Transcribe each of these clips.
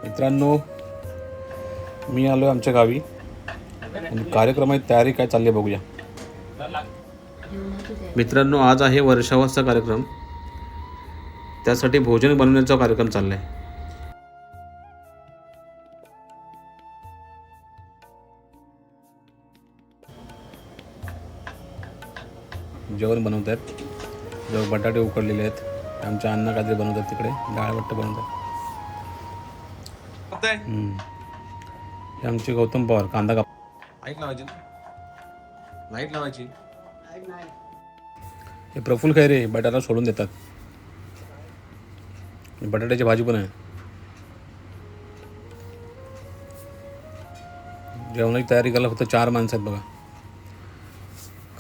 मित्रांनो, मी आलो आमच्या गावी आणि कार्यक्रमाची तयारी काय चालली बघूया. मित्रांनो, आज आहे वर्षावासचा कार्यक्रम. त्यासाठी भोजन बनवण्याचा कार्यक्रम चाललाय. जेवण बनवत आहेत. जेव्हा बटाटे उकडलेले आहेत. आमच्या अण्णा काहीतरी बनवतात, तिकडे डाळ बट्ट बनवतात. हे आमचे गौतम पवार कांदा काप. लाईट लावायची. हे प्रफुल्ल खैरे बटाटा सोडून देतात. बटाट्याची भाजी पण आहे. जेवणाची तयारी करायला फक्त 4 माणसं आहेत बघा,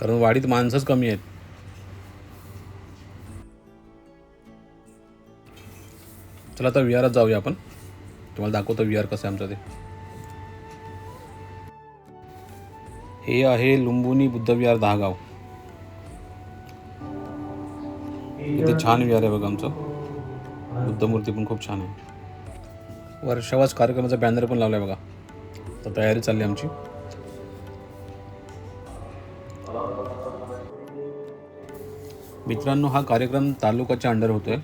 कारण वाडीत माणसंच कमी आहेत. चला आता विहारात जाऊया आपण. तुम्हाला दाखवतो विहार कसं आहे आमचं ते. हे आहे लुंबुनी बुद्ध विहार दहागाव. इथे छान विहार आहे बघा आमचं. बुद्ध मूर्ती पण खूप छान आहे. वर्षावास कार्यक्रमाचा बॅनर पण लावलाय बघा. तर तयारी चालली आमची. मित्रांनो, हा कार्यक्रम तालुक्याच्या अंडर होतोय.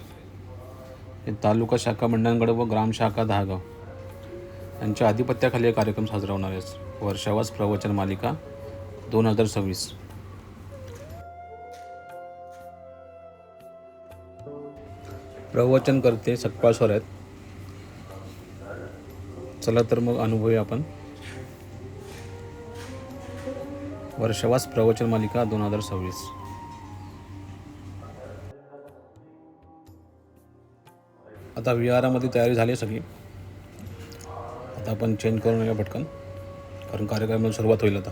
हे तालुका शाखा मंडणगड व ग्राम शाखा दहागाव यांच्या आधिपत्याखाली हा कार्यक्रम साजरा होणार आहे. वर्षावास प्रवचन मालिका 2026. प्रवचन करते सतपाल सर आहेत. चला तर मग अनुभवूया आपण. वर्षावास प्रवचन मालिका 2026. आता विहारामध्ये तयारी झाली सगळी. आता आपण चेंज करून येऊया पटकन, कारण कार्यक्रमाला सुरुवात होईल आता.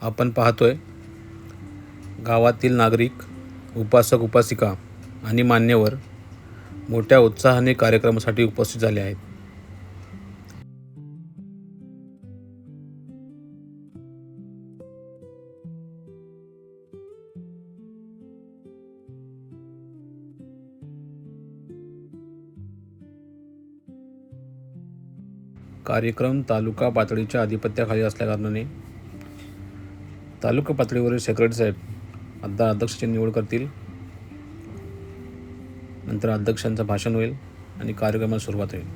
आपण पाहतोय गावातील नागरिक, उपासक उपासिका आणि मान्यवर मोठ्या उत्साहाने कार्यक्रमासाठी उपस्थित झाले आहेत. कार्यक्रम तालुका पातळीच्या आधिपत्याखाली असल्याकारणाने तालुका पातळीवरील सेक्रेटरी साहेब आता अध्यक्षाची निवड करतील. नंतर अध्यक्षांचं भाषण होईल आणि कार्यक्रमाला सुरुवात होईल.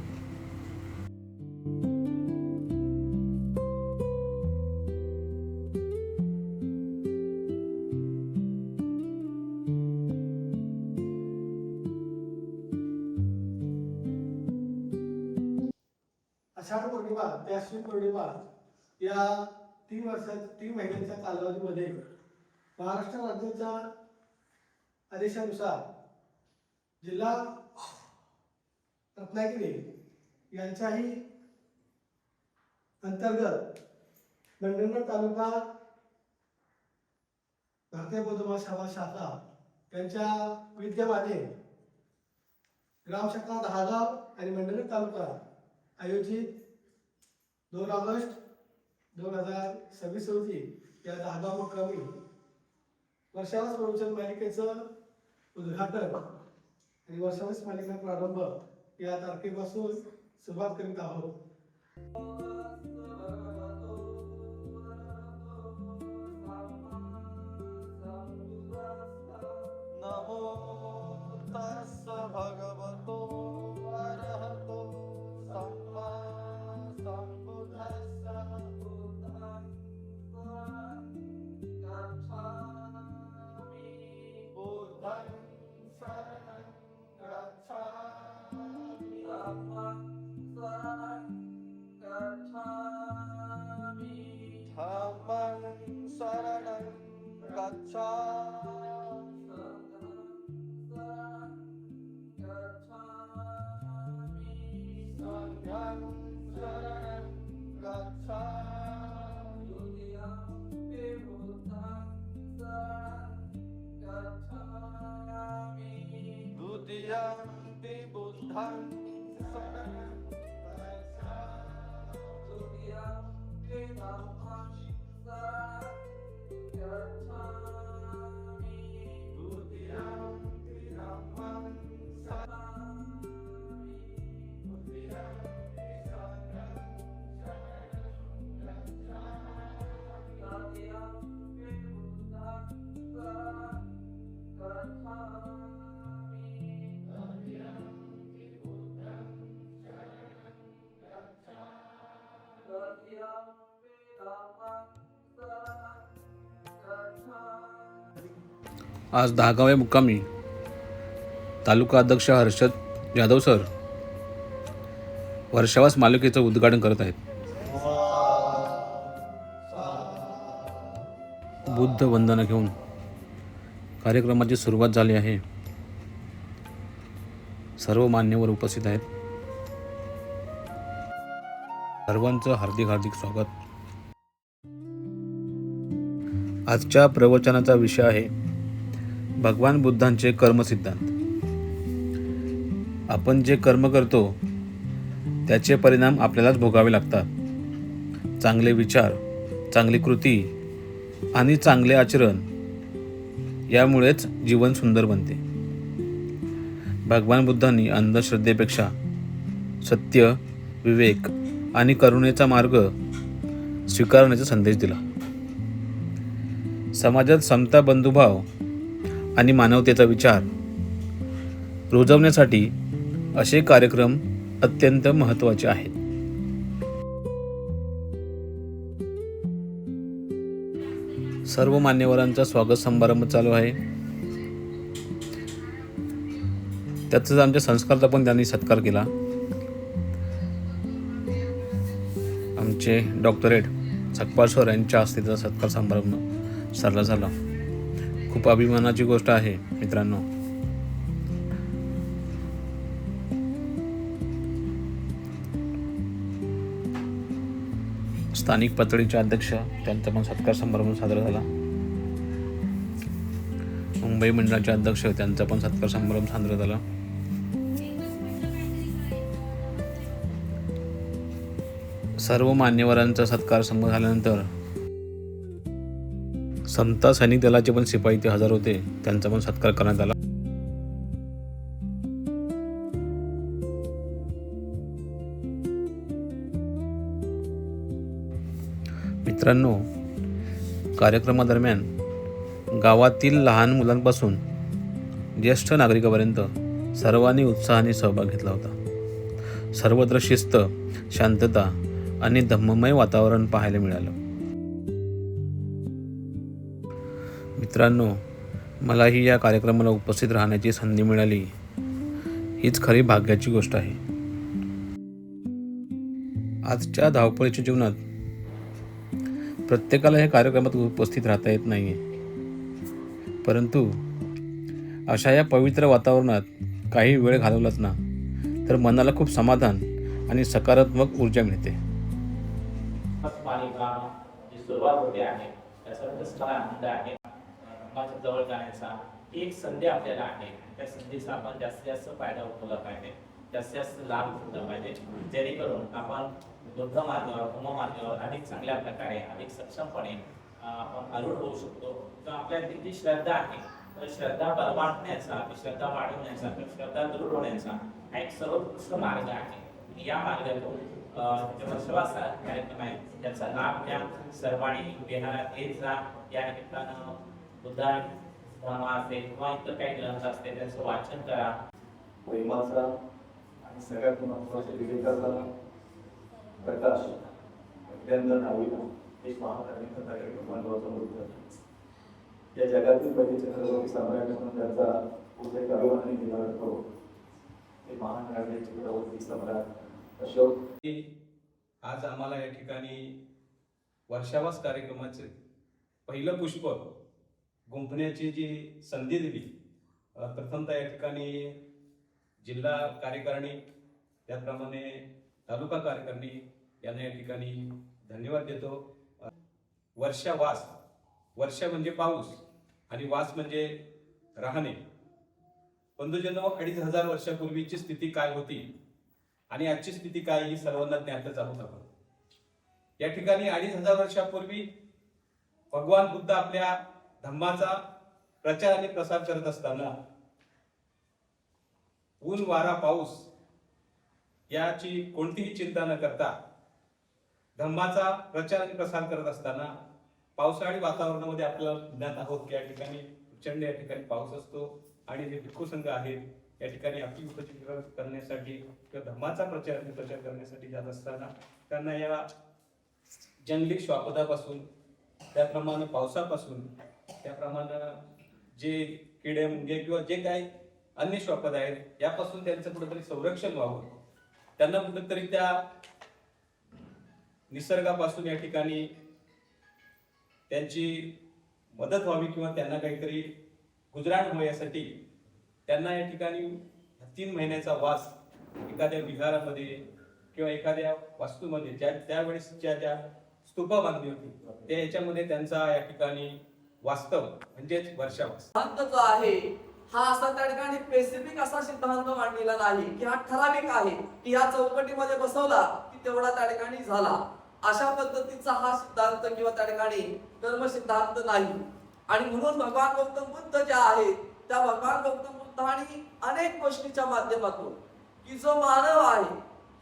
आषाढ पौर्णिमा ते अश्विन पौर्णिमा या 3 महिन्यांच्या कालावधीमध्ये महाराष्ट्र राज्याच्या आदेशानुसार जिल्हा रत्नागिरी यांच्याही अंतर्गत मंडणगड तालुका भारतीय बौद्ध महासभा शाखा यांच्या विद्यमाने ग्रामशाखा दहागाव आणि मंडणगड तालुका आयोजित 2 ऑगस्ट 2026 रोजी या दहागाव मुक्कामी वर्षावास प्रवचन मालिकेचं उद्घाटन आणि वर्षावास मालिका प्रारंभ या तारखेपासून सुरुवात करीत आहोत. आज दहागाव या मुक्कामी तालुका अध्यक्ष हर्षद जाधव सर वर्षावास मालिकेचं उद्घाटन करत आहेत. बुद्ध वंदना घेऊन कार्यक्रमाची सुरुवात झाली आहे. सर्व मान्यवर उपस्थित आहेत. सर्वांचं हार्दिक हार्दिक स्वागत. आजच्या प्रवचनाचा विषय आहे भगवान बुद्धांचे कर्मसिद्धांत. आपण जे कर्म करतो त्याचे परिणाम आपल्यालाच भोगावे लागतात. चांगले विचार, चांगली कृती आणि चांगले आचरण यामुळेच जीवन सुंदर बनते. भगवान बुद्धांनी अंधश्रद्धेपेक्षा सत्य, विवेक आणि करुणेचा मार्ग स्वीकारण्याचा संदेश दिला. समाजात समता, बंधुभाव आणि मानवतेचा विचार रुजवण्यासाठी असे कार्यक्रम अत्यंत महत्त्वाचे आहेत. सर्व मान्यवरांचा स्वागत समारंभ चालू आहे. त्यातच आमच्या संस्काराचा पण त्यांनी सत्कार केला. आमचे डॉक्टरेट सकपाल सर यांच्या हस्ते त्याचा सत्कार समारंभ साजरा झाला. खूप अभिमानाची गोष्ट आहे मित्रांनो. स्थानिक पातळीचे अध्यक्ष त्यांचा पण सत्कार समारंभ साजरा झाला. मुंबई मंडळाचे अध्यक्ष त्यांचा पण सत्कार समारंभ साजरा झाला. सर्व मान्यवरांचा सत्कार समारंभ झाल्यानंतर समता सैनिक दलाचे पण शिपाई ते हजर होते. त्यांचा पण सत्कार करण्यात आला. मित्रांनो, कार्यक्रमादरम्यान गावातील लहान मुलांपासून ज्येष्ठ नागरिकांपर्यंत सर्वांनी उत्साहाने सहभाग घेतला होता. सर्वत्र शिस्त, शांतता आणि धम्ममय वातावरण पाहायला मिळालं. मित्रांनो, मलाही या कार्यक्रमाला उपस्थित राहण्याची संधी मिळाली, हीच खरी भाग्याची गोष्ट आहे. आजच्या धावपळीच्या जीवनात प्रत्येकाला या कार्यक्रमात उपस्थित राहता येत नाही आहे. परंतु अशा या पवित्र वातावरणात काही वेळ घालवलाच ना तर मनाला खूप समाधान आणि सकारात्मक ऊर्जा मिळते. मालिका जी सुरुवात होते आहे त्याच्याबद्दल मला आनंद आहे. धर्माच्या जवळ जाण्याचा एक संधी आपल्याला आहे. त्या संधीचा आपण जास्तीत जास्त फायदा उठवला पाहिजे, जास्तीत जास्त लाभ घेतला पाहिजे, जेणेकरून आपण बुद्ध मार्गावर, धम्म मार्गावर अधिक चांगल्या प्रकारे, अधिक सक्षमपणे आपण आरूढ होऊ शकतो. तर आपल्यातील जी श्रद्धा आहे तर श्रद्धा वाढवण्याचा, श्रद्धा वाढवण्याचा, श्रद्धा दृढ होण्याचा हा एक सर्वोत्कृष्ट मार्ग आहे. या मार्गातून वर्षवास कार्यक्रम आहे त्याचा लाभ घ्या. सर्वांनी विहारात येत जा. या निमित्तानं बुद्धा धर्म असेल किंवा इतर काही ग्रंथ असते त्यांचं वाचन करा. प्रेमाचा आणि सगळ्यात महत्त्वाचा विवेकाचा प्रकाश अत्यंत नाविला एक महाकार्यक्रम कार्यक्रम महत्त्वाचा मुद्दा. या जगातील पहिले छत्रपती सम्राट म्हणून त्याचा उल्लेख अभिमानी केला जातो. ते महान राजे छत्रपती सम्राट अशोक. आज आम्हाला या ठिकाणी वर्षावास कार्यक्रमाचे पहिलं पुष्प गुंफण्याची जी संधी दिली, प्रथमतः या ठिकाणी जिल्हा कार्यकारिणी त्याप्रमाणे तालुका कार्यकारिणी यांना या ठिकाणी धन्यवाद देतो. वर्षावास, वर्ष म्हणजे पाऊस आणि वास म्हणजे राहणे. बंधुजनो, 2500 वर्षापूर्वीची स्थिती काय होती आणि आजची स्थिती काय ही सर्वांना ज्ञातच आहोत आपण. या ठिकाणी 2500 वर्षापूर्वी भगवान बुद्ध आपल्या धम्माचा प्रचार आणि प्रसार करत असताना ऊन, वारा, पाऊस याची कोणतीही चिंता न करता धम्माचा प्रचार आणि प्रसार करत असताना पावसाळी वातावरणामध्ये आपल्याला ज्ञात आहोत की या ठिकाणी प्रचंड या ठिकाणी पाऊस असतो आणि जे भिक्खू संघ आहेत या ठिकाणी आपली उपजीविका करण्यासाठी किंवा धम्माचा प्रचार आणि प्रचार करण्यासाठी जात असताना त्यांना या जंगली श्वापदापासून, त्याप्रमाणे पावसापासून, त्याप्रमाणे जे किडे मुंगे किंवा जे काही अन्य श्वापद आहेत यापासून त्यांचं कुठेतरी संरक्षण व्हावं, त्यांना कुठेतरी त्या निसर्गापासून या ठिकाणी त्यांची मदत व्हावी किंवा त्यांना काहीतरी गुजराण व्हावं यासाठी त्यांना या ठिकाणी 3 महिन्याचा वास एखाद्या विहारामध्ये किंवा एखाद्या वास्तूमध्ये ज्या त्यावेळेस ज्या स्तूपा बांधली होती त्या याच्यामध्ये त्यांचा या ठिकाणी वास्तव म्हणजेच वर्षावास सिद्धांत जो आहे हा असा त्या ठिकाणी स्पेसिफिक असा सिद्धांत मांडलेला नाही की हा ठराविक आहे की या चौकटीमध्ये बसवला की तेवढा त्या ठिकाणी झाला, अशा पद्धतीचा हा सिद्धांत किंवा त्या ठिकाणी कर्म सिद्धांत नाही. आणि म्हणून भगवान गौतम बुद्ध जे आहेत त्या भगवान गौतम बुद्धांनी अनेक गोष्टीच्या माध्यमातून की जो मानव आहे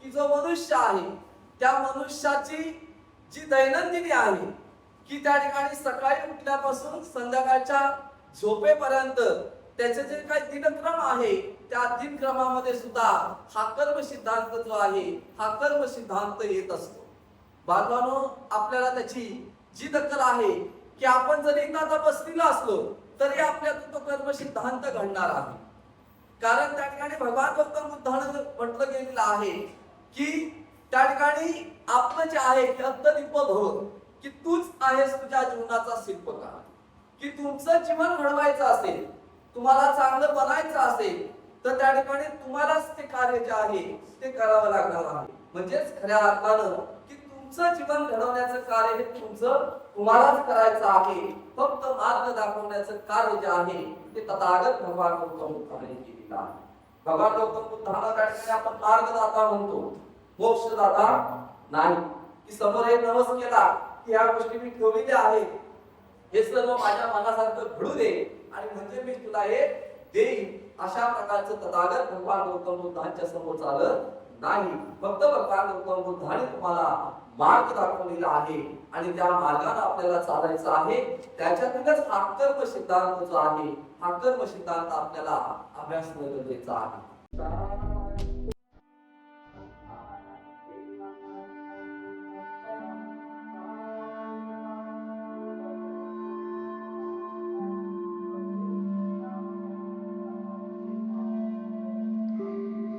की जो मनुष्य आहे त्या मनुष्याची जी दैनंदिनी आहे की त्या ठिकाणी सकाळी उठल्यापासून संध्याकाळच्या झोपेपर्यंत त्याचे जे काही दिनक्रम आहे त्या दिनक्रमामध्ये सुद्धा हा कर्म सिद्धांत जो आहे हा कर्म सिद्धांत येत असतो. बांधवांनो, आपल्याला त्याची जी दखल आहे की आपण जर एकदा आता बसलेलो असलो तरी आपल्यातून तो कर्म सिद्धांत घडणार आहे. कारण त्या ठिकाणी भगवान गौतम बुद्धानं म्हटलं गेलेलं आहे की त्या ठिकाणी आपलं जे आहे की अत्तदीप भव, की तूच आहेस तुझ्या जीवनाचा शिल्पकार. की तुमचं जीवन घडवायचं असेल, तुम्हाला चांगलं बनायचं असेल तर त्या ठिकाणी तुम्हालाच ते कार्य जे आहे ते करावं लागणार आहे. म्हणजेच खऱ्या अर्थानं की तुमचं जीवन घडवण्याचं कार्य हे तुम्हालाच करायचं आहे. फक्त मार्ग दाखवण्याचं कार्य जे आहे ते तथागत भगवान गौतम बुद्धाने केलेलं आहे. भगवान गौतम बुद्धाला त्या ठिकाणी आपण मार्गदाता म्हणतो, मोक्षदाता नाही. की समोर हे नवस केला की ह्या गोष्टी मी ठेवलेल्या आहेत, हे सर्व माझ्या मनासारखं घडू दे आणि म्हणजे मी तुला हे देईन, अशा प्रकारचं तथागत भगवान गौतम बुद्धांच्या समोर चालत नाही. फक्त भगवान गौतम बुद्धाने तुम्हाला मार्ग दाखवलेला आहे आणि त्या मार्गाने आपल्याला चालायचं आहे. त्याच्यातूनच हा कर्म सिद्धांत जो आहे हा कर्म सिद्धांत आपल्याला अभ्यासणं गरजेचं आहे.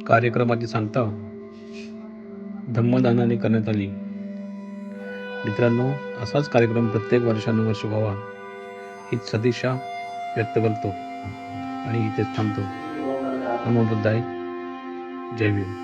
कार्यक्रमाची सांगता धम्मदानाने करण्यात आली. मित्रांनो, असाच कार्यक्रम प्रत्येक वर्षानुवर्ष व्हावा हीच सदिच्छा व्यक्त करतो आणि इथेच थांबतो. नमो बुद्धाय. जय भीम.